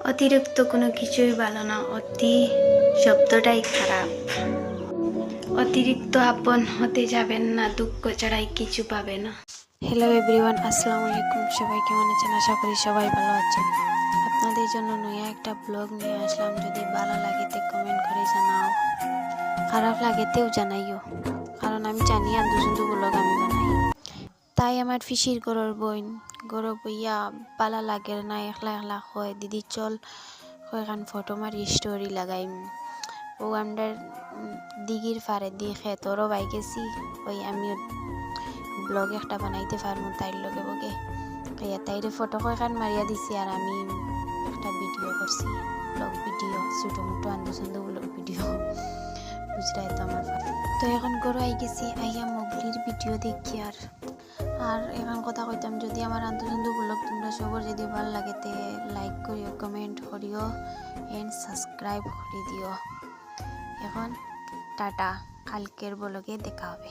অতিরিক্ত কোনো কিছুই ভালো না, অতি শব্দটাই খারাপ। অতিরিক্ত আপন হতে যাবেন না, দুঃখ ছাড়াই কিছু পাবে না। হ্যালো এভরিওয়ান, আসসালামু আলাইকুম। সবাই কেমন আছেন? আশা করি সবাই ভালো আছেন। আপনাদের জন্য নয়া একটা ব্লগ নিয়ে আসলাম। যদি ভালো লাগেতে কমেন্ট করে জানাও, খারাপ লাগেতেও জানাইও, কারণ আমি জানি আন্দু সুন্দু ব্লগ আমি বানাই। তাই আমার ফিসির গরর বইন গরব বইয়া পালা লাগে না, একলা একলা হয় দিদি চল কয়েকখান ফটো মারি স্টোরি লাগাইম। ও আমরার দিঘির ফারে দিয়ে খেতরও বাই গেছি, ওই আমিও ব্লগ একটা বানাইতে পারবো তাইর লগে বগে। তাইরে ফটো কয়েকখান মারিয়া দিছি আর আমি একটা ভিডিও করছি, ব্লগ ভিডিও, ছোটো মোটো আন্দু সুন্দু ব্লগ ভিডিও, বুঝরাই তো আমার। তো এখন গরু আই গেছি, আইয়া মগলির ভিডিও দেখি। আর এখন কথা কইতাম, যদি আমার আন্তর্জন্তু ব্লগ তোমরা সবার যদি ভালো লাগে তে লাইক করিও, কমেন্ট করিও এন্ড সাবস্ক্রাইব করে দিও। এখন টাটা, কালকের ব্লগে দেখা হবে।